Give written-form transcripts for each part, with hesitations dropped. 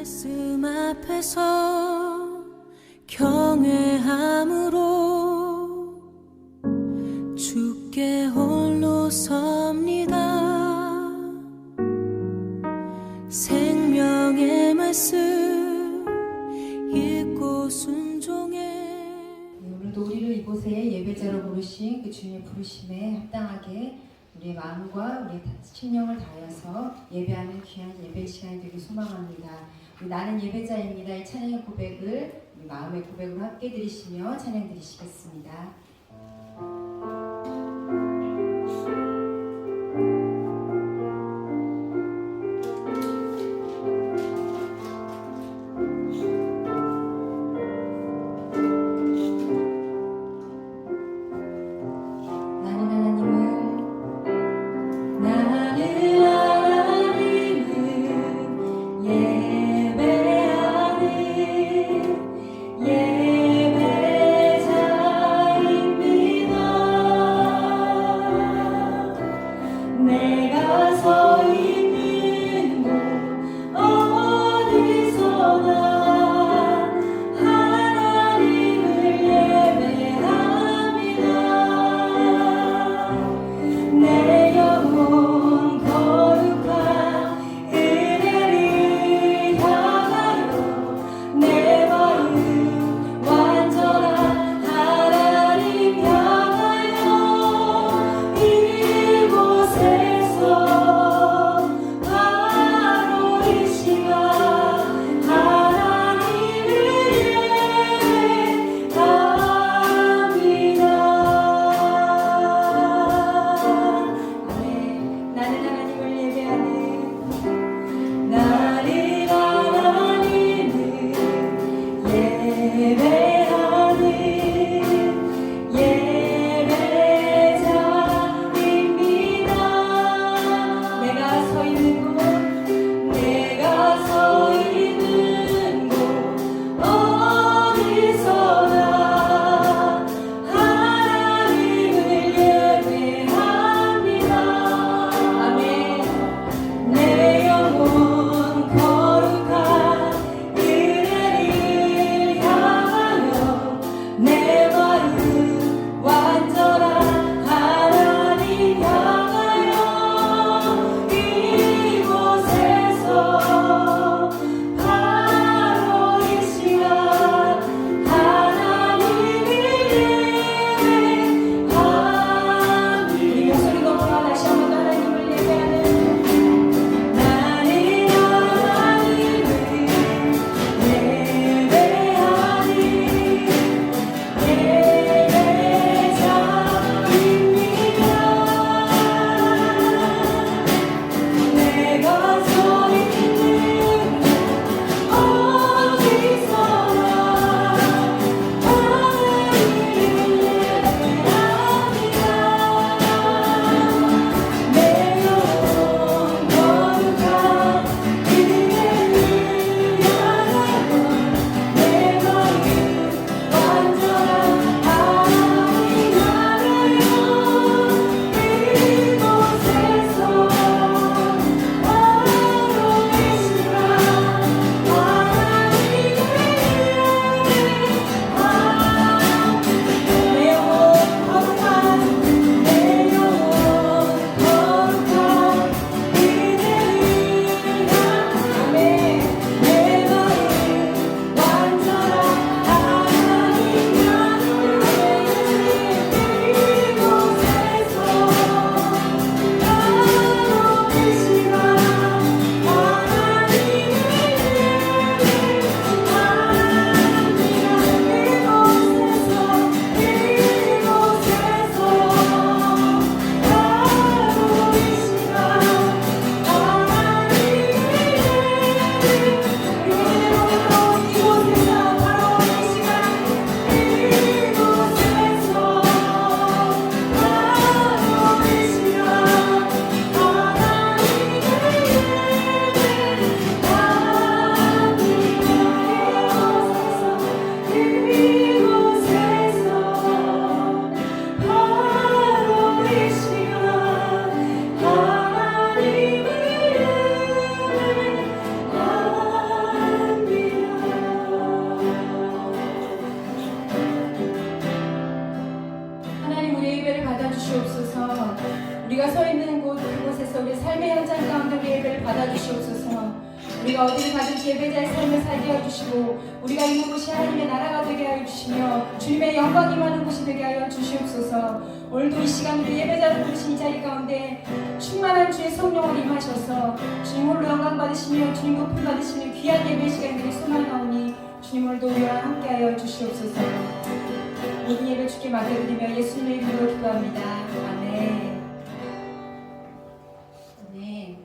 말씀 앞에서 경외함으로 주께 홀로 섭니다. 생명의 말씀 읽고 순종해. 오늘도 우리를 이곳에 예배자로 부르신 그 주님의 부르심에 합당하게 우리의 마음과 우리의 신령을 다하여서 예배하는 귀한 예배 시간이 되길 소망합니다. 나는 예배자입니다. 이 찬양의 고백을 우리 마음의 고백으로 함께 드리시며 찬양 드리시겠습니다. 예배자입니다. 우리가 어디를 가든지 예배자의 삶을 살게 해주시고 우리가 있는 곳이 하나님의 나라가 되게 하여 주시며 주님의 영광이 많은 곳이 되게 하여 주시옵소서. 오늘도 이 시간 우리 예배자를 부르신 이 자리 가운데 충만한 주의 성령을 임하셔서 주님 홀로 영광 받으시며 주님 높임 받으시는 귀한 예배 시간 되기 소망하오니 주님 오늘도 우리와 함께하여 주시옵소서. 모든 예배 주께 맡겨드리며 예수님의 이름으로 기도합니다. 아멘. 아멘.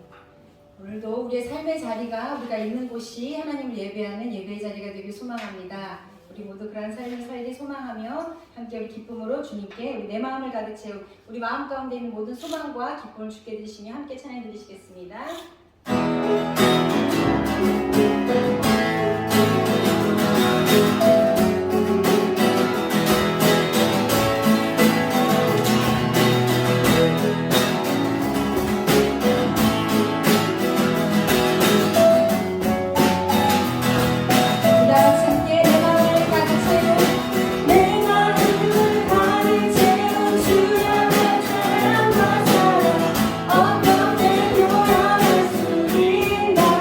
오늘도 우리의 삶의 자리가 우리가 있는 곳이 하나님을 예배하는 예배의 자리가 되길 소망합니다. 우리 모두 그런 삶을 살기 소망하며 함께 우리 기쁨으로 주님께 우리 내 마음을 가득 채우 우리 마음 가운데 있는 모든 소망과 기쁨을 주께 드리시며 함께 찬양 드리시겠습니다. 어떤 때도 변할 수 있나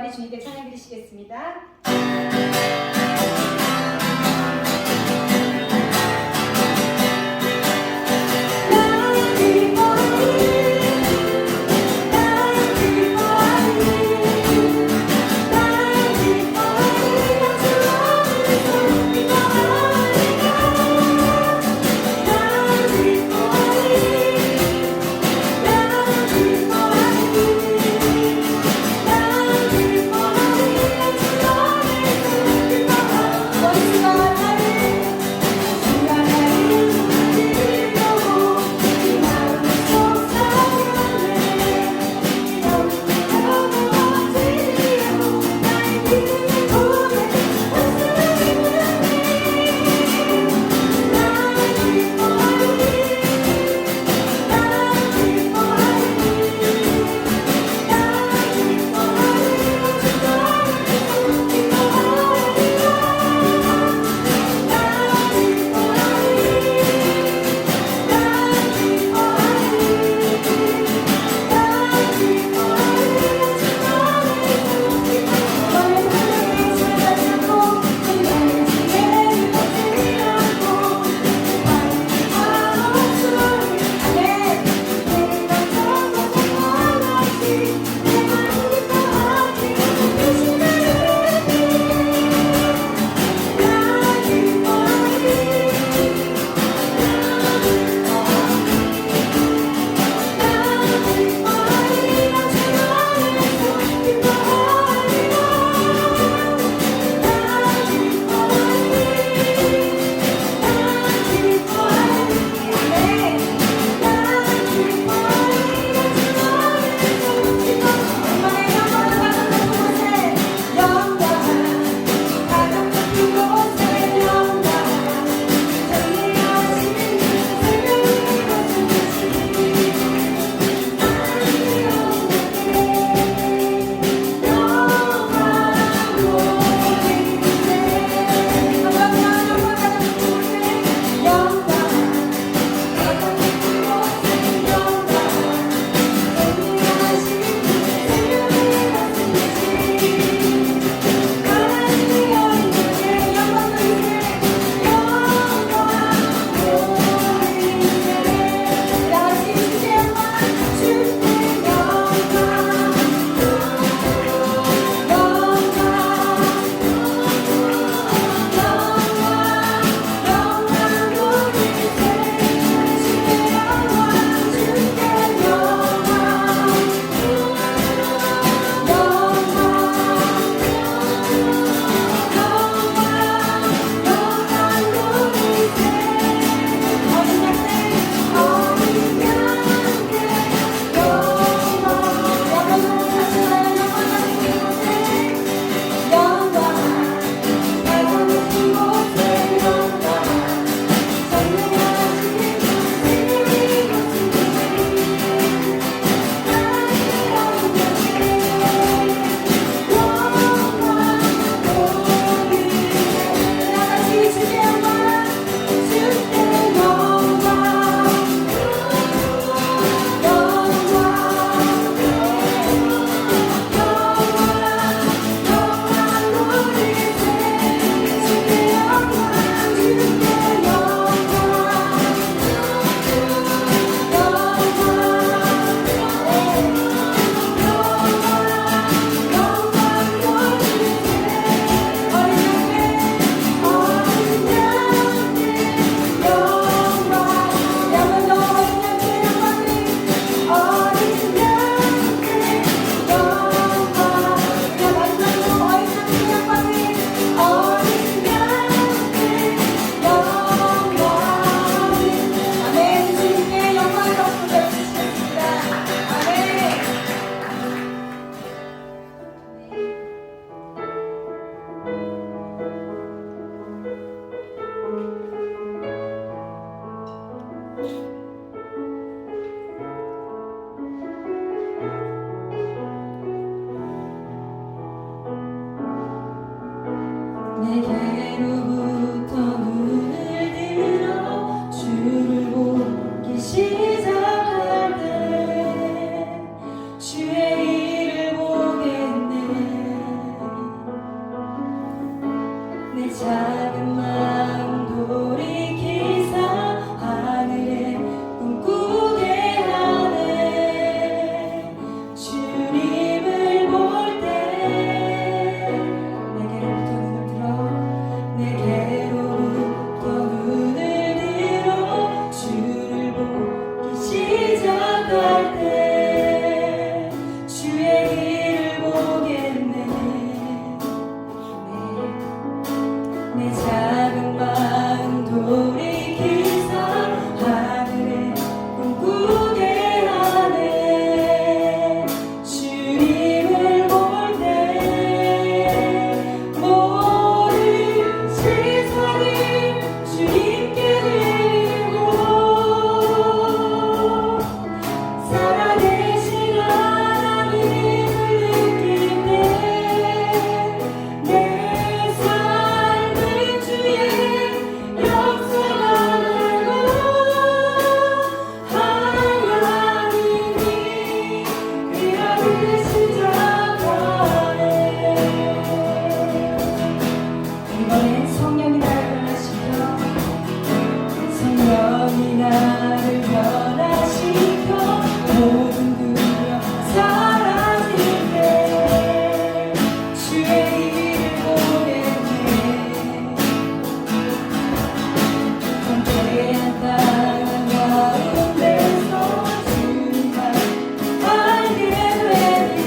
부활이 주님께 찬양 드리시겠습니다. Thank you. 내 작은 마음 돌이키사 하늘에 꿈꾸게 하네. 주님을 볼 때 모든 시선이 주님께 드리고 살아계신 하나님을 느낄 때 내 삶은 주의 역사가 되고 하나님이 귀하게 시작하네. 이번엔 성령이 나를 변화시켜 성령이 나를 변화시켜 모든 두려움 사라질 때 주의 일을 보겠네. 경쾌한 땅 가운데서 주만 알게 되리.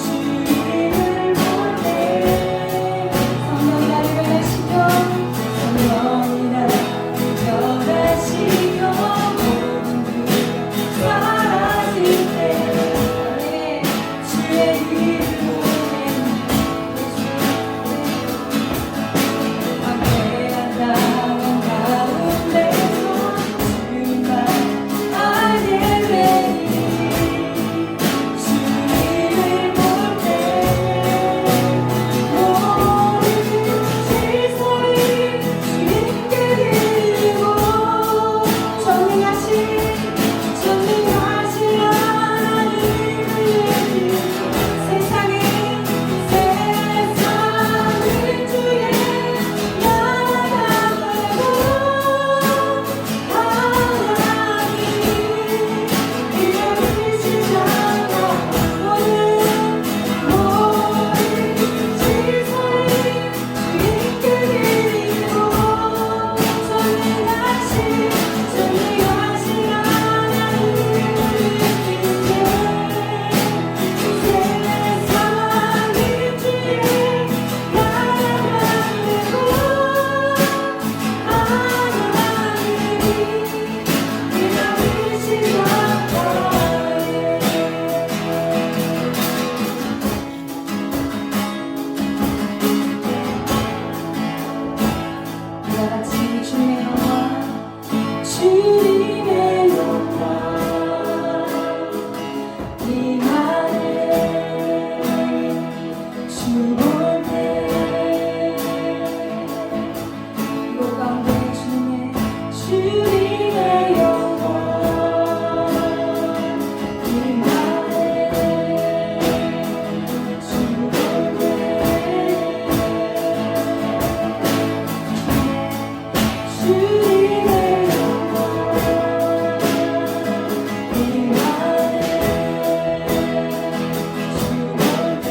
주님을 볼 때 성령이 나를 변화시켜 성령이 나를 변화시켜 모든 두려움 사라질 때 주의 일을 보겠네. 황폐한 땅 가운데서 주만 알게 되리. 주님을 볼 때 모든 시선이 주님께 드리고 전능하신 하나님을 느끼고 세상은 주의 나라가 되고 하나님이 일을 시작하고 모든 시선이 주님께 드리고 전능하신 하나님을 느낄 때 세상이 주의 나라가 되고 하나님이 일을 시작하네. 우리가 같이 주님의 영광 주님의 영광 임하네. 주 볼 때 이곳 가운데 주님의 영광 임하네. 주 볼 때 주님의 영광 임하네. 주 볼 때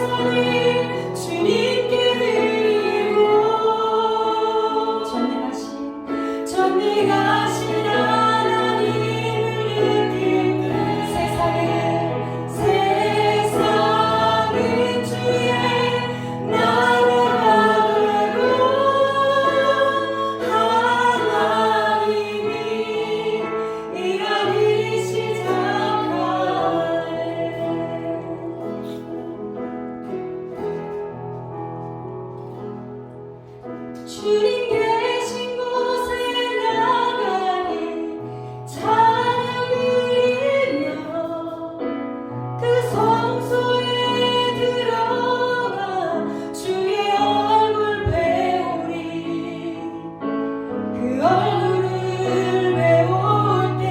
찬송을 주님께 드리고 전능하신 하나님을 느낄 때 세상은 주의 나라가 되고 하나님이 일하기 시작하네. 주님 계신 곳에 나가니 찬양 드리며 그 성소에 들어가 주의 얼굴 배우리. 그 얼굴을 배울 때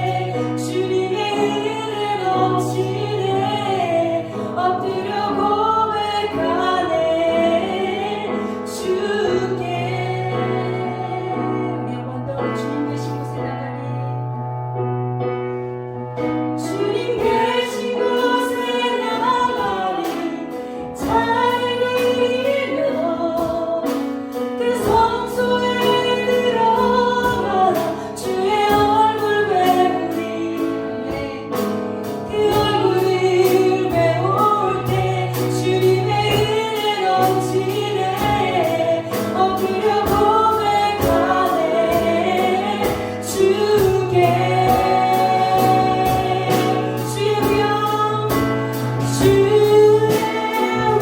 주님의 은혜 넘치네. 엎드려 고백하네 주께. 우리 한 번 더 주님 계신 곳에 나가니 주님 계신 곳에 나가니 찬양 드리며 그 성소에 들어가 주의 얼굴 배우리. 그 얼굴을 배울 때 주님의 은혜 넘치네. 엎드려 고백하네 주께. 주의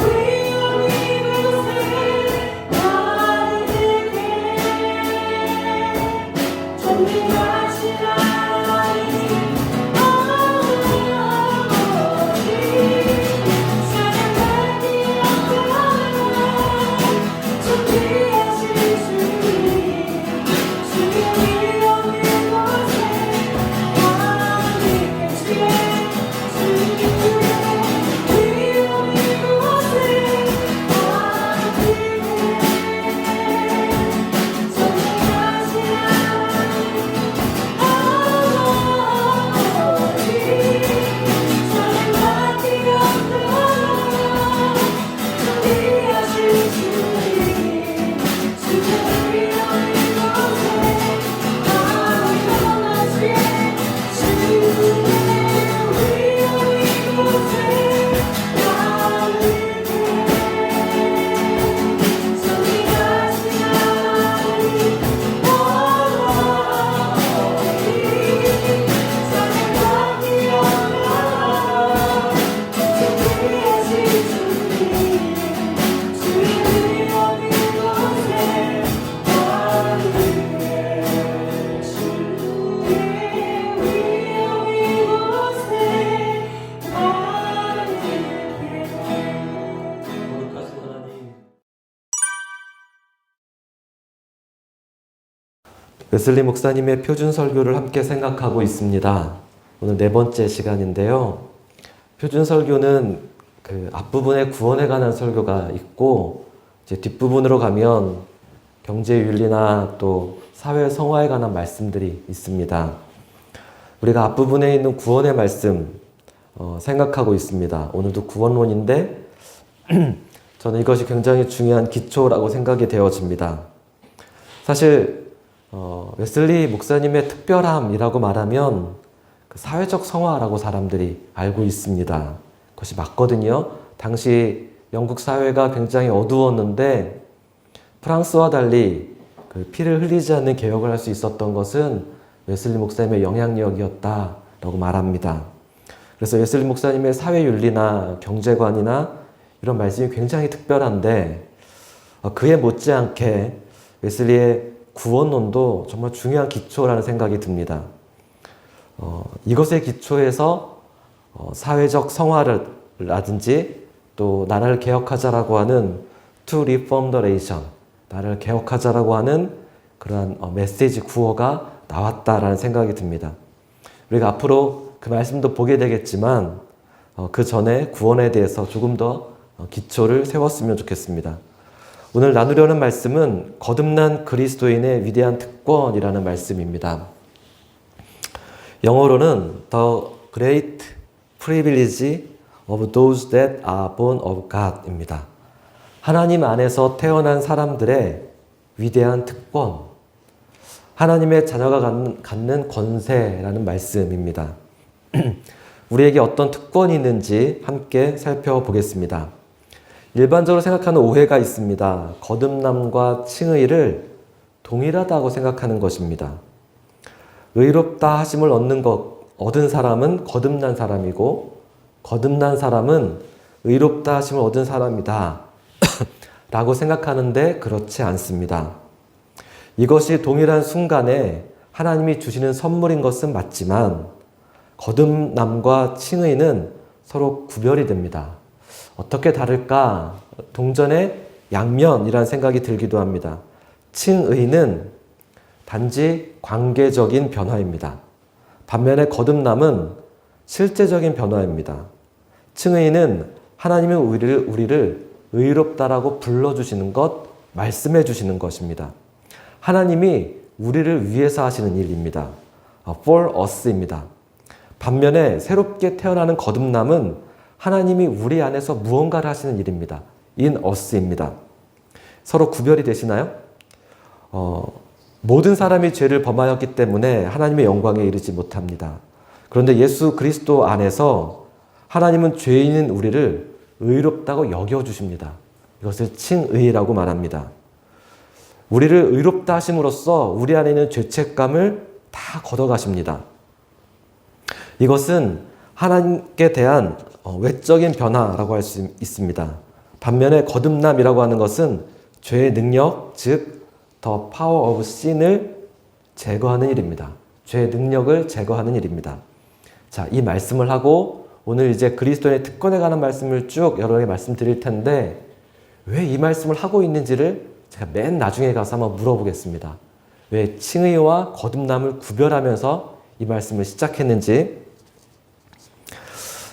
위엄 이곳에 가득해. 전능하신 하나님 아버지 사랑받기 영광을 존귀하신 주님 주의 위엄 이곳에 가득해. 주의 위엄 이곳에 가득해. 전능하신 하나님 아버지 사랑받기 영광을 존귀하신 주님 주의 위엄 이곳에 가득해. 주의 위엄 이곳에 가득해. 전능하신 하나님 아버지 사랑받기 영광 존귀하신 주님 주의 위엄 이곳에 가득해. 주의 위엄 이곳에 가득해. 거룩하신 하나님, 웨슬리 목사님의 표준 설교를 함께 생각하고 있습니다. 오늘 네 번째 시간인데요. 표준 설교는 그 앞부분에 구원에 관한 설교가 있고, 이제 뒷부분으로 가면 경제 윤리나 또 사회 성화에 관한 말씀들이 있습니다. 우리가 앞부분에 있는 구원의 말씀 생각하고 있습니다. 오늘도 구원론인데 저는 이것이 굉장히 중요한 기초라고 생각이 되어집니다. 사실 웨슬리 목사님의 특별함이라고 말하면 그 사회적 성화라고 사람들이 알고 있습니다. 그것이 맞거든요. 당시 영국 사회가 굉장히 어두웠는데 프랑스와 달리 그 피를 흘리지 않는 개혁을 할 수 있었던 것은 웨슬리 목사님의 영향력이었다라고 말합니다. 그래서 웨슬리 목사님의 사회윤리나 경제관이나 이런 말씀이 굉장히 특별한데 그에 못지않게 웨슬리의 구원론도 정말 중요한 기초라는 생각이 듭니다. 이것의 기초에서 사회적 성화라든지 또 나라를 개혁하자라고 하는 to reform the nation, 나라를 개혁하자라고 하는 그러한 메시지 구호가 나왔다라는 생각이 듭니다. 우리가 앞으로 그 말씀도 보게 되겠지만 그 전에 구원에 대해서 조금 더 기초를 세웠으면 좋겠습니다. 오늘 나누려는 말씀은 거듭난 그리스도인의 위대한 특권이라는 말씀입니다. 영어로는 The Great Privilege of those that are born of God입니다. 하나님 안에서 태어난 사람들의 위대한 특권, 하나님의 자녀가 갖는 권세라는 말씀입니다. 우리에게 어떤 특권이 있는지 함께 살펴보겠습니다. 일반적으로 생각하는 오해가 있습니다. 거듭남과 칭의를 동일하다고 생각하는 것입니다. 의롭다 하심을 얻은 사람은 거듭난 사람이고, 거듭난 사람은 의롭다 하심을 얻은 사람이다 라고 생각하는데 그렇지 않습니다. 이것이 동일한 순간에 하나님이 주시는 선물인 것은 맞지만 거듭남과 칭의는 서로 구별이 됩니다. 어떻게 다를까? 동전의 양면이라는 생각이 들기도 합니다. 칭의는 단지 관계적인 변화입니다. 반면에 거듭남은 실제적인 변화입니다. 칭의는 하나님이 우리를 의롭다라고 불러주시는 것, 말씀해 주시는 것입니다. 하나님이 우리를 위해서 하시는 일입니다. For us입니다. 반면에 새롭게 태어나는 거듭남은 하나님이 우리 안에서 무언가를 하시는 일입니다. In us입니다. 서로 구별이 되시나요? 모든 사람이 죄를 범하였기 때문에 하나님의 영광에 이르지 못합니다. 그런데 예수 그리스도 안에서 하나님은 죄인인 우리를 의롭다고 여겨주십니다. 이것을 칭의라고 말합니다. 우리를 의롭다 하심으로써 우리 안에 있는 죄책감을 다 걷어가십니다. 이것은 하나님께 대한 외적인 변화라고 할 수 있습니다. 반면에 거듭남이라고 하는 것은 죄의 능력, 즉 the power of sin을 제거하는 일입니다. 죄의 능력을 제거하는 일입니다. 자, 이 말씀을 하고 오늘 이제 그리스도의 특권에 관한 말씀을 쭉 여러 개 말씀드릴 텐데 왜 이 말씀을 하고 있는지를 제가 맨 나중에 가서 한번 물어보겠습니다. 왜 칭의와 거듭남을 구별하면서 이 말씀을 시작했는지.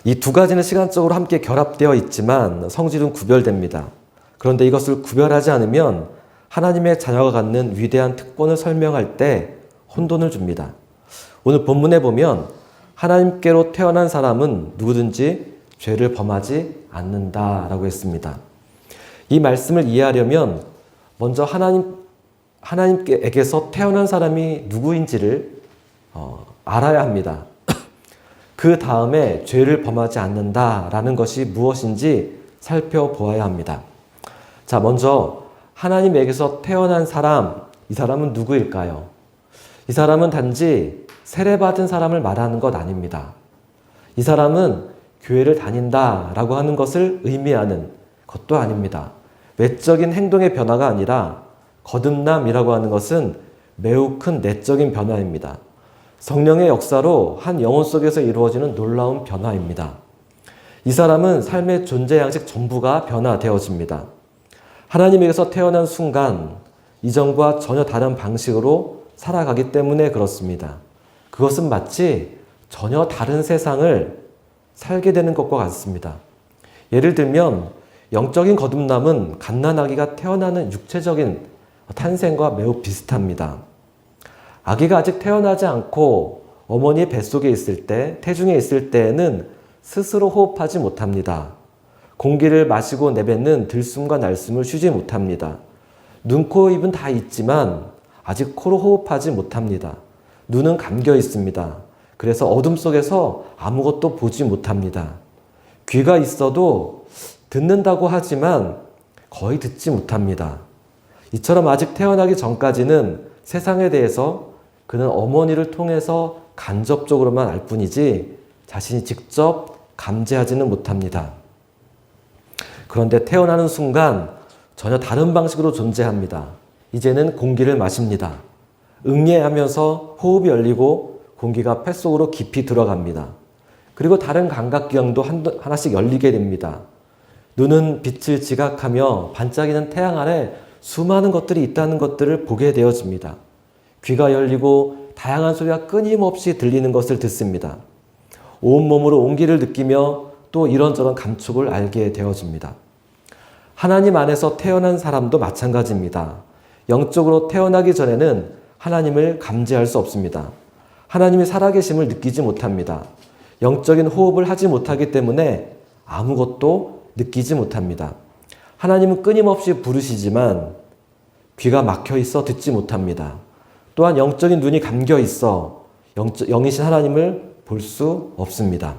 이 두 가지는 시간적으로 함께 결합되어 있지만 성질은 구별됩니다. 그런데 이것을 구별하지 않으면 하나님의 자녀가 갖는 위대한 특권을 설명할 때 혼돈을 줍니다. 오늘 본문에 보면 하나님께로 태어난 사람은 누구든지 죄를 범하지 않는다라고 했습니다. 이 말씀을 이해하려면 먼저 하나님께서 태어난 사람이 누구인지를 알아야 합니다. 그 다음에 죄를 범하지 않는다라는 것이 무엇인지 살펴보아야 합니다. 자, 먼저 하나님에게서 태어난 사람, 이 사람은 누구일까요? 이 사람은 단지 세례받은 사람을 말하는 것 아닙니다. 이 사람은 교회를 다닌다라고 하는 것을 의미하는 것도 아닙니다. 외적인 행동의 변화가 아니라 거듭남이라고 하는 것은 매우 큰 내적인 변화입니다. 성령의 역사로 한 영혼 속에서 이루어지는 놀라운 변화입니다. 이 사람은 삶의 존재 양식 전부가 변화되어집니다. 하나님에게서 태어난 순간 이전과 전혀 다른 방식으로 살아가기 때문에 그렇습니다. 그것은 마치 전혀 다른 세상을 살게 되는 것과 같습니다. 예를 들면 영적인 거듭남은 갓난아기가 태어나는 육체적인 탄생과 매우 비슷합니다. 아기가 아직 태어나지 않고 어머니의 뱃속에 있을 때, 태중에 있을 때에는 스스로 호흡하지 못합니다. 공기를 마시고 내뱉는 들숨과 날숨을 쉬지 못합니다. 눈, 코, 입은 다 있지만 아직 코로 호흡하지 못합니다. 눈은 감겨 있습니다. 그래서 어둠 속에서 아무것도 보지 못합니다. 귀가 있어도 듣는다고 하지만 거의 듣지 못합니다. 이처럼 아직 태어나기 전까지는 세상에 대해서 그는 어머니를 통해서 간접적으로만 알 뿐이지 자신이 직접 감지하지는 못합니다. 그런데 태어나는 순간 전혀 다른 방식으로 존재합니다. 이제는 공기를 마십니다. 응애하면서 호흡이 열리고 공기가 폐 속으로 깊이 들어갑니다. 그리고 다른 감각기관도 하나씩 열리게 됩니다. 눈은 빛을 지각하며 반짝이는 태양 아래 수많은 것들이 있다는 것들을 보게 되어집니다. 귀가 열리고 다양한 소리가 끊임없이 들리는 것을 듣습니다. 온몸으로 온기를 느끼며 또 이런저런 감촉을 알게 되어집니다. 하나님 안에서 태어난 사람도 마찬가지입니다. 영적으로 태어나기 전에는 하나님을 감지할 수 없습니다. 하나님이 살아계심을 느끼지 못합니다. 영적인 호흡을 하지 못하기 때문에 아무것도 느끼지 못합니다. 하나님은 끊임없이 부르시지만 귀가 막혀 있어 듣지 못합니다. 또한 영적인 눈이 감겨 있어 영이신 하나님을 볼 수 없습니다.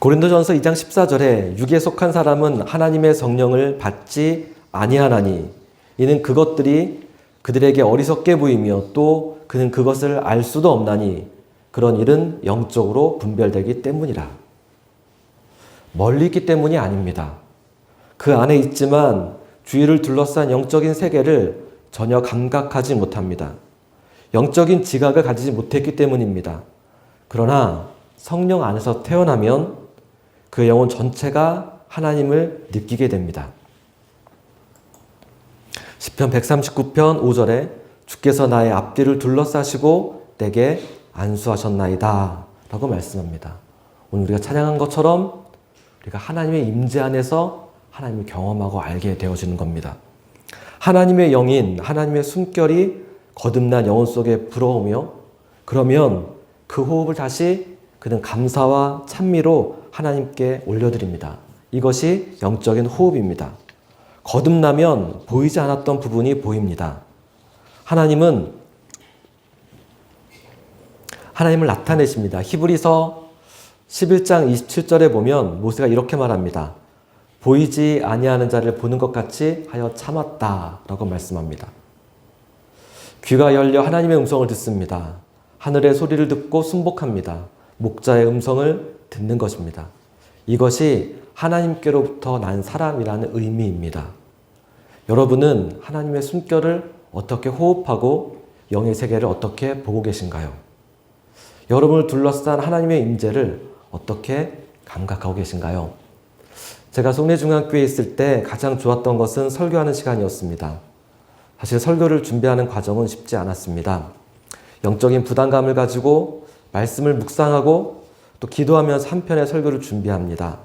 고린도전서 2장 14절에 육에 속한 사람은 하나님의 성령을 받지 아니하나니 이는 그것들이 그들에게 어리석게 보이며 또 그는 그것을 알 수도 없나니 그런 일은 영적으로 분별되기 때문이라. 멀리 있기 때문이 아닙니다. 그 안에 있지만 주위를 둘러싼 영적인 세계를 전혀 감각하지 못합니다. 영적인 지각을 가지지 못했기 때문입니다. 그러나 성령 안에서 태어나면 그 영혼 전체가 하나님을 느끼게 됩니다. 시편 139편 5절에 주께서 나의 앞뒤를 둘러싸시고 내게 안수하셨나이다 라고 말씀합니다. 오늘 우리가 찬양한 것처럼 우리가 하나님의 임재 안에서 하나님을 경험하고 알게 되어지는 겁니다. 하나님의 영인 하나님의 숨결이 거듭난 영혼 속에 불어오며 그러면 그 호흡을 다시 그는 감사와 찬미로 하나님께 올려드립니다. 이것이 영적인 호흡입니다. 거듭나면 보이지 않았던 부분이 보입니다. 하나님을 나타내십니다. 히브리서 11장 27절에 보면 모세가 이렇게 말합니다. 보이지 아니하는 자를 보는 것 같이 하여 참았다 라고 말씀합니다. 귀가 열려 하나님의 음성을 듣습니다. 하늘의 소리를 듣고 순복합니다. 목자의 음성을 듣는 것입니다. 이것이 하나님께로부터 난 사람이라는 의미입니다. 여러분은 하나님의 숨결을 어떻게 호흡하고 영의 세계를 어떻게 보고 계신가요? 여러분을 둘러싼 하나님의 임재를 어떻게 감각하고 계신가요? 제가 송내중앙교회에 있을 때 가장 좋았던 것은 설교하는 시간이었습니다. 사실 설교를 준비하는 과정은 쉽지 않았습니다. 영적인 부담감을 가지고 말씀을 묵상하고 또 기도하면서 한 편의 설교를 준비합니다.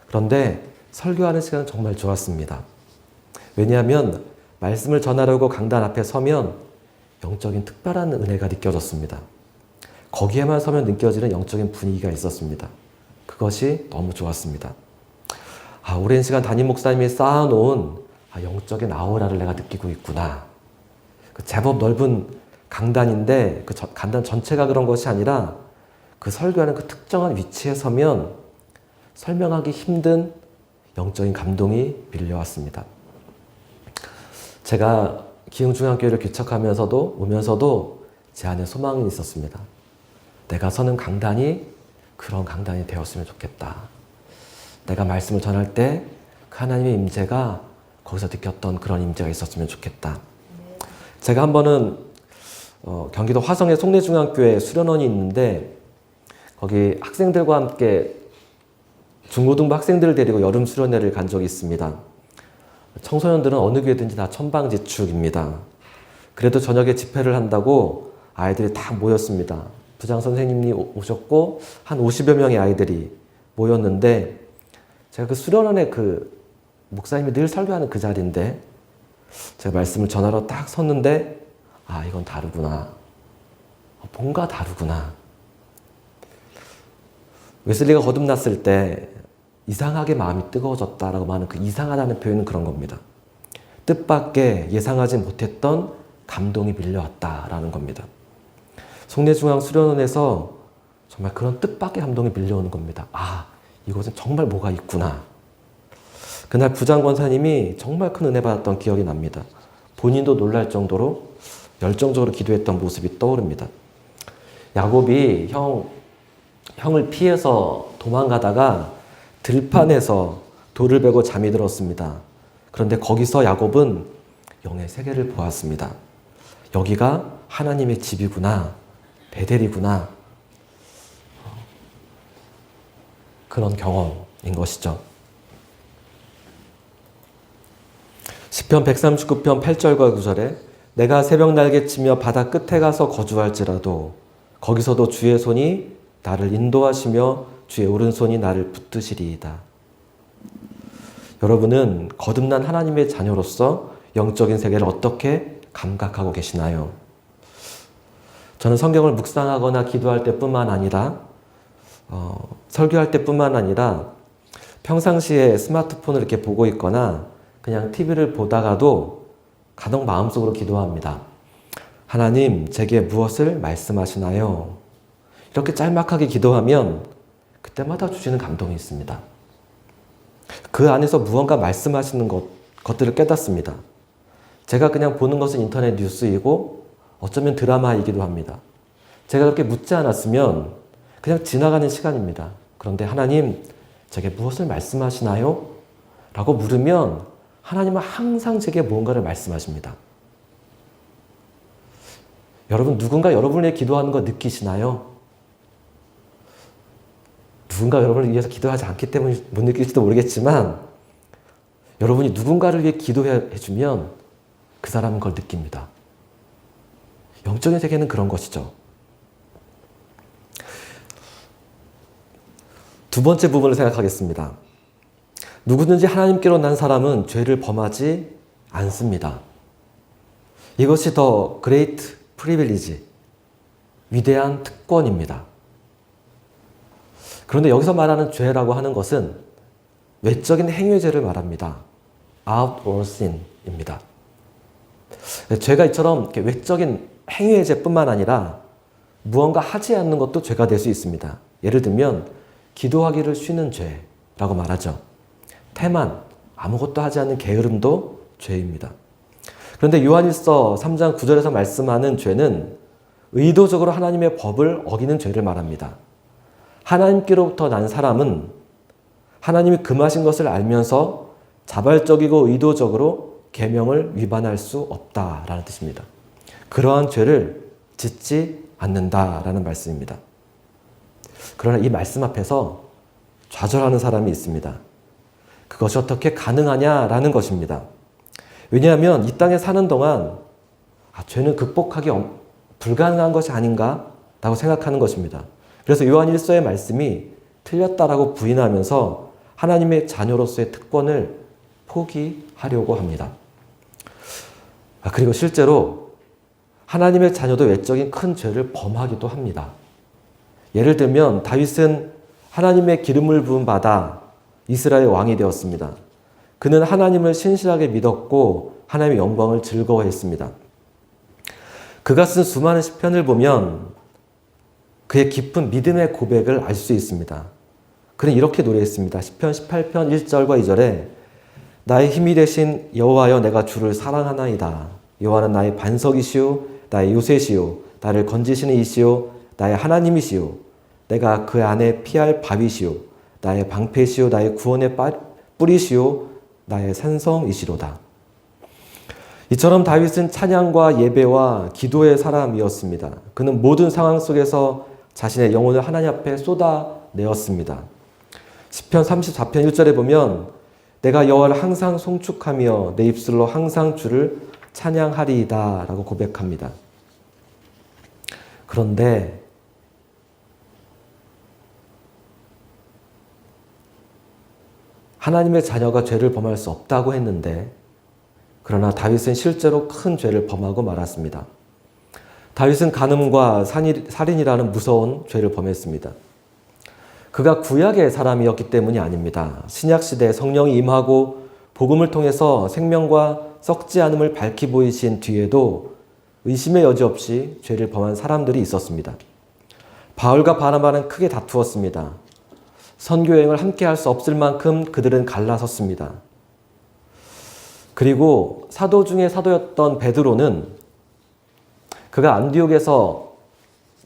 그런데 설교하는 시간은 정말 좋았습니다. 왜냐하면 말씀을 전하려고 강단 앞에 서면 영적인 특별한 은혜가 느껴졌습니다. 거기에만 서면 느껴지는 영적인 분위기가 있었습니다. 그것이 너무 좋았습니다. 오랜 시간 담임 목사님이 쌓아놓은 영적인 아우라를 내가 느끼고 있구나. 제법 넓은 강단인데 그 강단 전체가 그런 것이 아니라 그 설교하는 그 특정한 위치에 서면 설명하기 힘든 영적인 감동이 밀려왔습니다. 제가 기흥중앙교회를 개척하면서도 오면서도 제 안에 소망이 있었습니다. 내가 서는 강단이 그런 강단이 되었으면 좋겠다. 내가 말씀을 전할 때 그 하나님의 임재가 거기서 느꼈던 그런 임재가 있었으면 좋겠다. 제가 한 번은 경기도 화성에 송내중앙교회 수련원이 있는데 거기 학생들과 함께 중고등부 학생들을 데리고 여름 수련회를 간 적이 있습니다. 청소년들은 어느 교회든지 다 천방지축입니다. 그래도 저녁에 집회를 한다고 아이들이 다 모였습니다. 부장 선생님이 오셨고 한 50여 명의 아이들이 모였는데 제가 그 수련원에 그 목사님이 늘 설교하는 그 자리인데 제가 말씀을 전하러 딱 섰는데 이건 다르구나. 뭔가 다르구나. 웨슬리가 거듭났을 때 이상하게 마음이 뜨거워졌다라고 하는 그 이상하다는 표현은 그런 겁니다. 뜻밖의 예상하지 못했던 감동이 밀려왔다라는 겁니다. 송내중앙 수련원에서 정말 그런 뜻밖의 감동이 밀려오는 겁니다. 이곳은 정말 뭐가 있구나. 그날 부장 권사님이 정말 큰 은혜 받았던 기억이 납니다. 본인도 놀랄 정도로 열정적으로 기도했던 모습이 떠오릅니다. 야곱이 형을 피해서 도망가다가 들판에서 돌을 베고 잠이 들었습니다. 그런데 거기서 야곱은 영의 세계를 보았습니다. 여기가 하나님의 집이구나, 베델이구나. 그런 경험인 것이죠. 시편 139편 8절과 9절에 내가 새벽 날개치며 바다 끝에 가서 거주할지라도 거기서도 주의 손이 나를 인도하시며 주의 오른손이 나를 붙드시리이다. 여러분은 거듭난 하나님의 자녀로서 영적인 세계를 어떻게 감각하고 계시나요? 저는 성경을 묵상하거나 기도할 때뿐만 아니라 설교할 때뿐만 아니라 평상시에 스마트폰을 이렇게 보고 있거나 그냥 TV를 보다가도 간혹 마음속으로 기도합니다. 하나님, 제게 무엇을 말씀하시나요? 이렇게 짤막하게 기도하면 그때마다 주시는 감동이 있습니다. 그 안에서 무언가 말씀하시는 것들을 깨닫습니다. 제가 그냥 보는 것은 인터넷 뉴스이고 어쩌면 드라마이기도 합니다. 제가 그렇게 묻지 않았으면 그냥 지나가는 시간입니다. 그런데 하나님, 제게 무엇을 말씀하시나요? 라고 물으면 하나님은 항상 제게 무언가를 말씀하십니다. 여러분, 누군가 여러분을 기도하는 거 느끼시나요? 누군가 여러분을 위해서 기도하지 않기 때문에 못 느낄지도 모르겠지만 여러분이 누군가를 위해 기도해주면 그 사람은 그걸 느낍니다. 영적인 세계는 그런 것이죠. 두 번째 부분을 생각하겠습니다. 누구든지 하나님께로 난 사람은 죄를 범하지 않습니다. 이것이 더 그레이트 프리빌리지, 위대한 특권입니다. 그런데 여기서 말하는 죄라고 하는 것은 외적인 행위의 죄를 말합니다. outward sin입니다. 죄가 이처럼 이렇게 외적인 행위의 죄뿐만 아니라 무언가 하지 않는 것도 죄가 될 수 있습니다. 예를 들면 기도하기를 쉬는 죄라고 말하죠. 태만, 아무것도 하지 않는 게으름도 죄입니다. 그런데 요한일서 3장 9절에서 말씀하는 죄는 의도적으로 하나님의 법을 어기는 죄를 말합니다. 하나님께로부터 난 사람은 하나님이 금하신 것을 알면서 자발적이고 의도적으로 계명을 위반할 수 없다라는 뜻입니다. 그러한 죄를 짓지 않는다라는 말씀입니다. 그러나 이 말씀 앞에서 좌절하는 사람이 있습니다. 그것이 어떻게 가능하냐라는 것입니다. 왜냐하면 이 땅에 사는 동안 죄는 극복하기 불가능한 것이 아닌가라고 생각하는 것입니다. 그래서 요한 1서의 말씀이 틀렸다라고 부인하면서 하나님의 자녀로서의 특권을 포기하려고 합니다. 그리고 실제로 하나님의 자녀도 외적인 큰 죄를 범하기도 합니다. 예를 들면 다윗은 하나님의 기름을 부은 받아 이스라엘 왕이 되었습니다. 그는 하나님을 신실하게 믿었고 하나님의 영광을 즐거워했습니다. 그가 쓴 수많은 시편을 보면 그의 깊은 믿음의 고백을 알 수 있습니다. 그는 이렇게 노래했습니다. 시편 18편 1절과 2절에 나의 힘이 되신 여호와여, 내가 주를 사랑하나이다. 여호와는 나의 반석이시오, 나의 요새시오, 나를 건지시는 이시오, 나의 하나님이시오. 내가 그 안에 피할 바위시오, 나의 방패시오, 나의 구원의 뿌리시오, 나의 산성이시로다. 이처럼 다윗은 찬양과 예배와 기도의 사람이었습니다. 그는 모든 상황 속에서 자신의 영혼을 하나님 앞에 쏟아내었습니다. 시편 34편 1절에 보면 내가 여호와를 항상 송축하며 내 입술로 항상 주를 찬양하리이다 라고 고백합니다. 그런데 하나님의 자녀가 죄를 범할 수 없다고 했는데 그러나 다윗은 실제로 큰 죄를 범하고 말았습니다. 다윗은 간음과 살인이라는 무서운 죄를 범했습니다. 그가 구약의 사람이었기 때문이 아닙니다. 신약시대에 성령이 임하고 복음을 통해서 생명과 썩지 않음을 밝히 보이신 뒤에도 의심의 여지 없이 죄를 범한 사람들이 있었습니다. 바울과 바나바는 크게 다투었습니다. 선교여행을 함께 할 수 없을 만큼 그들은 갈라섰습니다. 그리고 사도 중에 사도였던 베드로는 그가 안디옥에서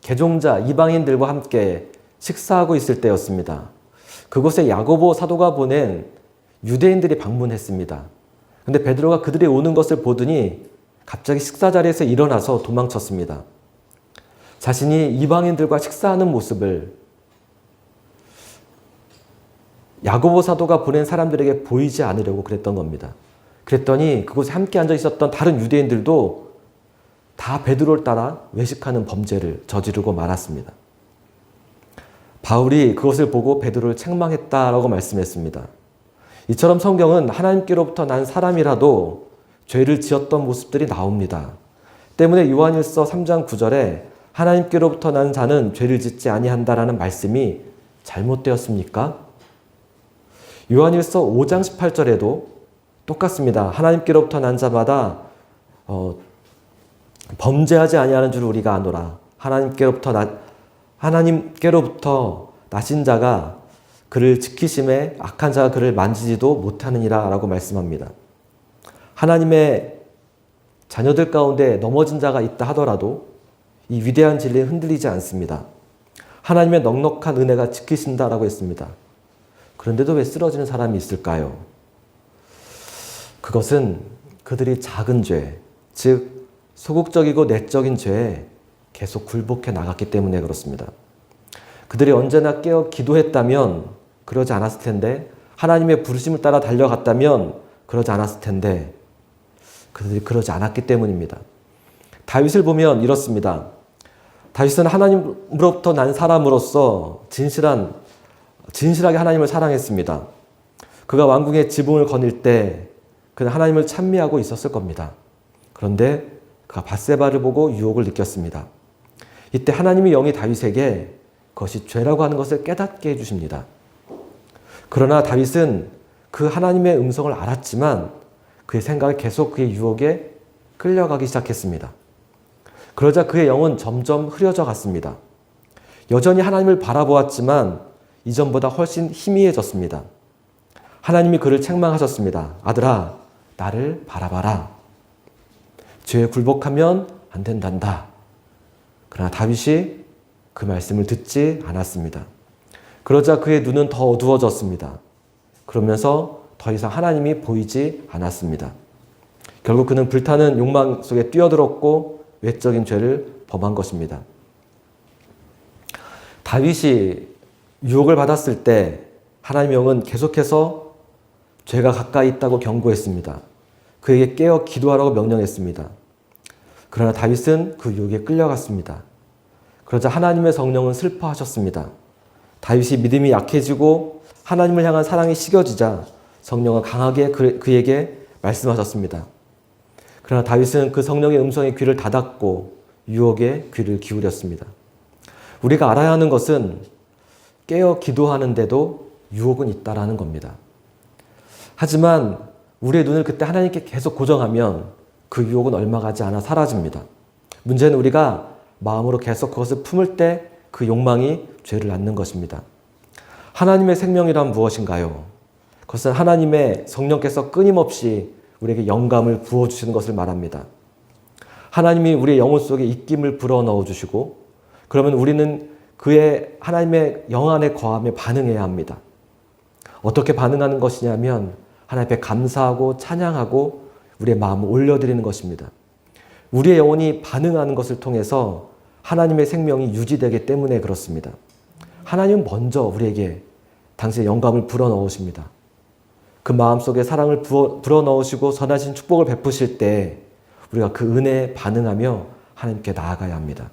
개종자 이방인들과 함께 식사하고 있을 때였습니다. 그곳에 야고보 사도가 보낸 유대인들이 방문했습니다. 근데 베드로가 그들이 오는 것을 보더니 갑자기 식사 자리에서 일어나서 도망쳤습니다. 자신이 이방인들과 식사하는 모습을 야고보 사도가 보낸 사람들에게 보이지 않으려고 그랬던 겁니다. 그랬더니 그곳에 함께 앉아 있었던 다른 유대인들도 다 베드로를 따라 외식하는 범죄를 저지르고 말았습니다. 바울이 그것을 보고 베드로를 책망했다라고 말씀했습니다. 이처럼 성경은 하나님께로부터 난 사람이라도 죄를 지었던 모습들이 나옵니다. 때문에 요한일서 3장 9절에 하나님께로부터 난 자는 죄를 짓지 아니한다라는 말씀이 잘못되었습니까? 요한일서 5장 18절에도 똑같습니다. 하나님께로부터 난 자마다 범죄하지 아니하는 줄 우리가 아노라. 하나님께로부터 나신 자가 그를 지키심에 악한 자가 그를 만지지도 못하느니라 라고 말씀합니다. 하나님의 자녀들 가운데 넘어진 자가 있다 하더라도 이 위대한 진리는 흔들리지 않습니다. 하나님의 넉넉한 은혜가 지키신다라고 했습니다. 그런데도 왜 쓰러지는 사람이 있을까요? 그것은 그들이 작은 죄, 즉 소극적이고 내적인 죄에 계속 굴복해 나갔기 때문에 그렇습니다. 그들이 언제나 깨어 기도했다면 그러지 않았을 텐데, 하나님의 부르심을 따라 달려갔다면 그러지 않았을 텐데, 그들이 그러지 않았기 때문입니다. 다윗을 보면 이렇습니다. 다윗은 하나님으로부터 난 사람으로서 진실하게 하나님을 사랑했습니다. 그가 왕궁의 지붕을 거닐 때 그는 하나님을 찬미하고 있었을 겁니다. 그런데 그가 밧세바를 보고 유혹을 느꼈습니다. 이때 하나님의 영이 다윗에게 그것이 죄라고 하는 것을 깨닫게 해주십니다. 그러나 다윗은 그 하나님의 음성을 알았지만 그의 생각이 계속 그의 유혹에 끌려가기 시작했습니다. 그러자 그의 영은 점점 흐려져 갔습니다. 여전히 하나님을 바라보았지만 이전보다 훨씬 희미해졌습니다. 하나님이 그를 책망하셨습니다. 아들아, 나를 바라봐라. 죄에 굴복하면 안 된단다. 그러나 다윗이 그 말씀을 듣지 않았습니다. 그러자 그의 눈은 더 어두워졌습니다. 그러면서 더 이상 하나님이 보이지 않았습니다. 결국 그는 불타는 욕망 속에 뛰어들었고 외적인 죄를 범한 것입니다. 다윗이 유혹을 받았을 때 하나님의 영은 계속해서 죄가 가까이 있다고 경고했습니다. 그에게 깨어 기도하라고 명령했습니다. 그러나 다윗은 그 유혹에 끌려갔습니다. 그러자 하나님의 성령은 슬퍼하셨습니다. 다윗이 믿음이 약해지고 하나님을 향한 사랑이 식어지자 성령은 강하게 그에게 말씀하셨습니다. 그러나 다윗은 그 성령의 음성에 귀를 닫았고 유혹에 귀를 기울였습니다. 우리가 알아야 하는 것은 깨어 기도하는데도 유혹은 있다라는 겁니다. 하지만 우리의 눈을 그때 하나님께 계속 고정하면 그 유혹은 얼마 가지 않아 사라집니다. 문제는 우리가 마음으로 계속 그것을 품을 때 그 욕망이 죄를 낳는 것입니다. 하나님의 생명이란 무엇인가요? 그것은 하나님의 성령께서 끊임없이 우리에게 영감을 부어주시는 것을 말합니다. 하나님이 우리의 영혼 속에 입김을 불어넣어 주시고 그러면 우리는 그의 하나님의 영 안에 거함에 반응해야 합니다. 어떻게 반응하는 것이냐면 하나님 앞에 감사하고 찬양하고 우리의 마음을 올려드리는 것입니다. 우리의 영혼이 반응하는 것을 통해서 하나님의 생명이 유지되기 때문에 그렇습니다. 하나님은 먼저 우리에게 당신의 영감을 불어넣으십니다. 그 마음속에 사랑을 불어넣으시고 선하신 축복을 베푸실 때 우리가 그 은혜에 반응하며 하나님께 나아가야 합니다.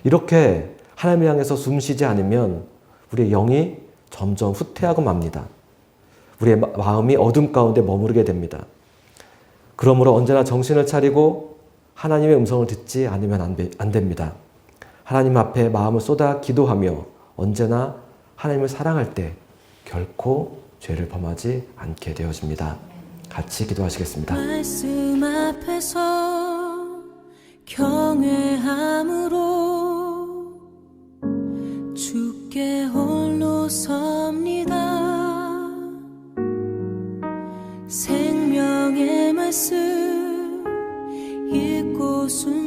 이렇게 하나님을 향해서 숨쉬지 않으면 우리의 영이 점점 후퇴하고 맙니다. 우리의 마음이 어둠 가운데 머무르게 됩니다. 그러므로 언제나 정신을 차리고 하나님의 음성을 듣지 않으면 안 됩니다. 하나님 앞에 마음을 쏟아 기도하며 언제나 하나님을 사랑할 때 결코 죄를 범하지 않게 되어집니다. 같이 기도하시겠습니다. 말씀 앞에서 경외함으로 주께 홀로 섭니다. 생명의 말씀 읽고 순